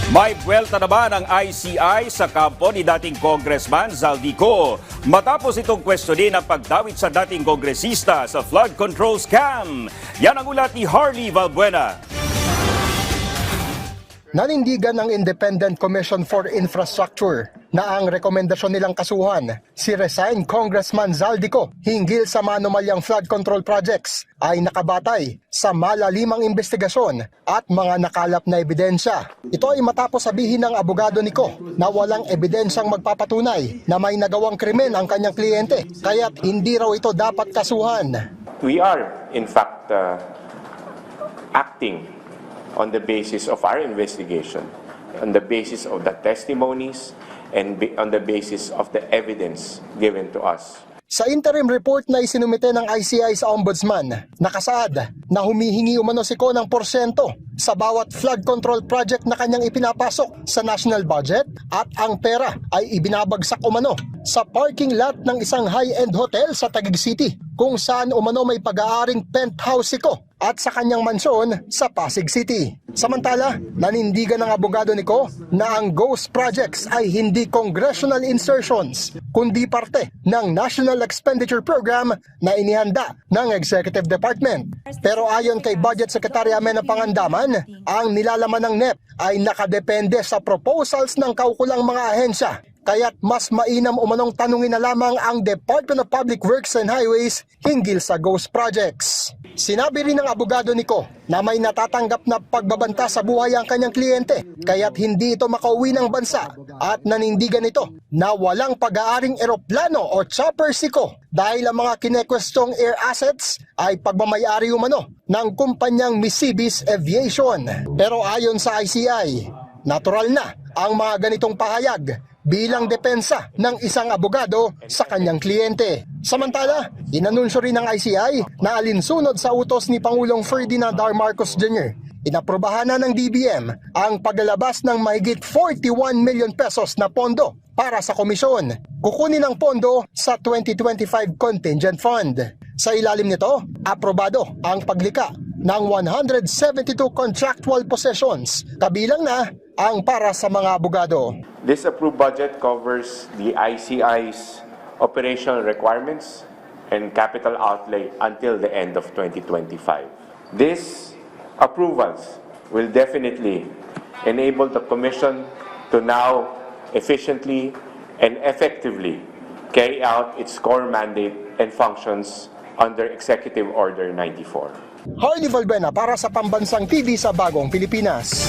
May buwelta naman ang ICI sa kampo ni dating Congressman Zaldico matapos itong questionin ang pagdawit sa dating kongresista sa flood control scam. Yan ang ulat ni Harley Valbuena. Nanindigan ng Independent Commission for Infrastructure na ang rekomendasyon nilang kasuhan si resigned Congressman Zaldico hinggil sa manomalyang flood control projects ay nakabatay sa malalimang investigasyon at mga nakalap na ebidensya. Ito ay matapos sabihin ng abogado niko na walang ebidensyang magpapatunay na may nagawang krimen ang kanyang kliyente, kaya't hindi raw ito dapat kasuhan. We are, in fact, acting on the basis of our investigation, on the basis of the testimonies, and on the basis of the evidence given to us. Sa interim report na isinumite ng ICI sa Ombudsman, nakasaad na humihingi umano si Ko ng porsyento sa bawat flood control project na kanyang ipinapasok sa national budget at ang pera ay ibinabagsak umano sa parking lot ng isang high-end hotel sa Taguig City kung saan umano may pag-aaring penthouse si Ko at sa kanyang mansyon sa Pasig City. Samantala, nanindigan ng abogado ni Ko na ang ghost projects ay hindi congressional insertions kundi parte ng National Expenditure Program na inihanda ng Executive Department. Pero ayon kay Budget Secretary Amenah Pangandaman, ang nilalaman ng NEP ay nakadepende sa proposals ng kaukulang mga ahensya. Kaya't mas mainam umanong tanungin na lamang ang Department of Public Works and Highways hinggil sa ghost projects. Sinabi rin ng abogado ni Ko na may natatanggap na pagbabanta sa buhay ang kanyang kliyente, kaya't hindi ito makauwi ng bansa at nanindigan ito na walang pag-aaring eroplano o chopper si Ko dahil ang mga kinekwestong air assets ay pagmamayari umano ng kumpanyang Misibis Aviation. Pero ayon sa ICI, natural na ang mga ganitong pahayag bilang depensa ng isang abogado sa kanyang kliyente. Samantala, inanunsyo rin ng ICI na alinsunod sa utos ni Pangulong Ferdinand R. Marcos Jr. Inaprobahan na ng DBM ang paglalabas ng mahigit 41 million pesos na pondo para sa komisyon. Kukunin ang pondo sa 2025 Contingent Fund. Sa ilalim nito, aprobado ang paglika ng 172 contractual possessions, kabilang na ang para sa mga abogado. This approved budget covers the ICI's operational requirements and capital outlay until the end of 2025. These approvals will definitely enable the Commission to now efficiently and effectively carry out its core mandate and functions under Executive Order 94. Harley Valbuena para sa Pambansang TV sa Bagong Pilipinas.